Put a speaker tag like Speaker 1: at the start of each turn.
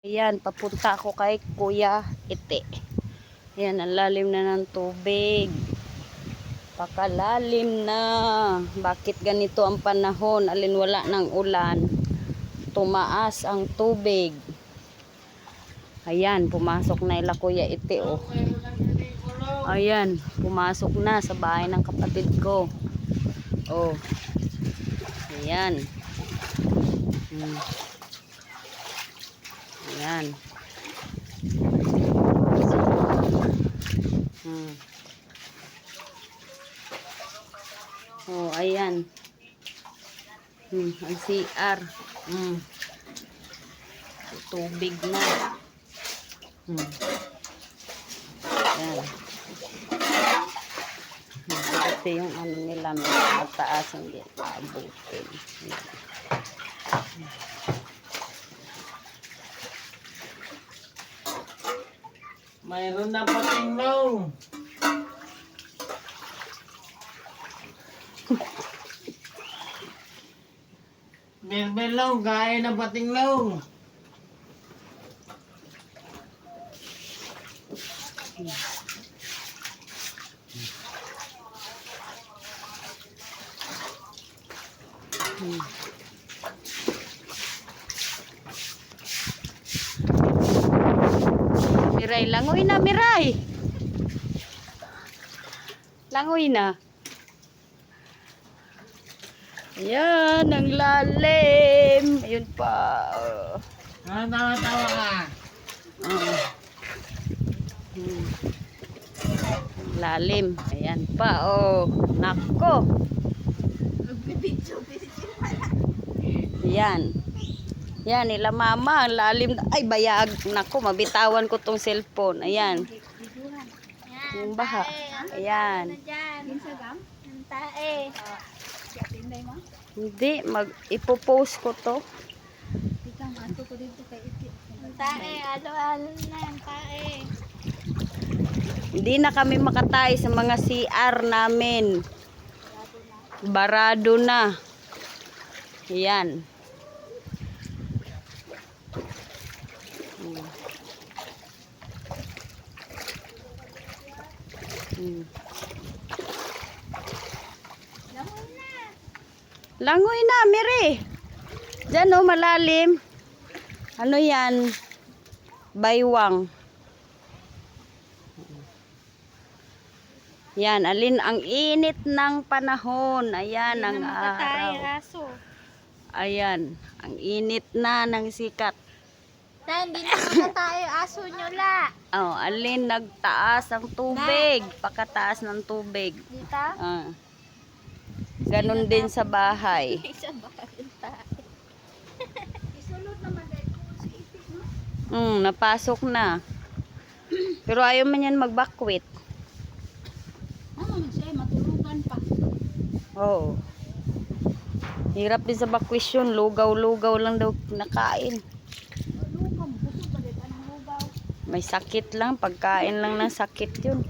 Speaker 1: Ayan, papunta ako kay Kuya Ite. Ayan, ang lalim na ng tubig. Pakalalim na. Bakit ganito ang panahon? Alin wala ng ulan. Tumaas ang tubig. Ayan, pumasok na ila Kuya Ite, oh. Ayan, pumasok na sa bahay ng kapatid ko. Oh. Ayan. Ayan. Oh, ayan. Ang CR. Tubig na. Ayan. Ito yung ano nila, mataas hindi abutin.
Speaker 2: Mayroon na patinglaw. Berbelaw, gaya na patinglaw.
Speaker 1: Miray, langoy na, Miray. Langoy na. Ayan, ang lalim. Ayun pa.
Speaker 2: Tawa ka.
Speaker 1: Lalim. Ayan pa, oh. Nako. Ayan. Yan, nila mama. Ang lalim. Ay, bayag. Nako, mabitawan ko tong cellphone. Ayan. Yung baha. Ayan. Hindi, ipopost ko to. Hindi na kami makatay sa mga CR namin. Barado na. Ayan. Langoy na, Miri. Diyan, oh, malalim. Ano yan? Baywang. Yan, alin ang init ng panahon. Ayan, ang araw. Ayan, ang init na ng sikat.
Speaker 3: Hindi na makatayo aso nyo la.
Speaker 1: Oh, alin nagtaas ang tubig. Pakataas ng tubig.
Speaker 3: Dito?
Speaker 1: Ganon din sa bahay.
Speaker 3: Sa bahay tayo. Isulod naman dahil kung si Ipik, no?
Speaker 1: Napasok na. Pero ayaw man yan magbakwit.
Speaker 3: Siya matulugan pa.
Speaker 1: Oo. Hirap din sa bakwisyon. Lugaw-lugaw lang daw nakain.
Speaker 3: Lugaw, busog ba dito? Anong lugaw?
Speaker 1: May sakit lang. Pagkain lang ng sakit yun.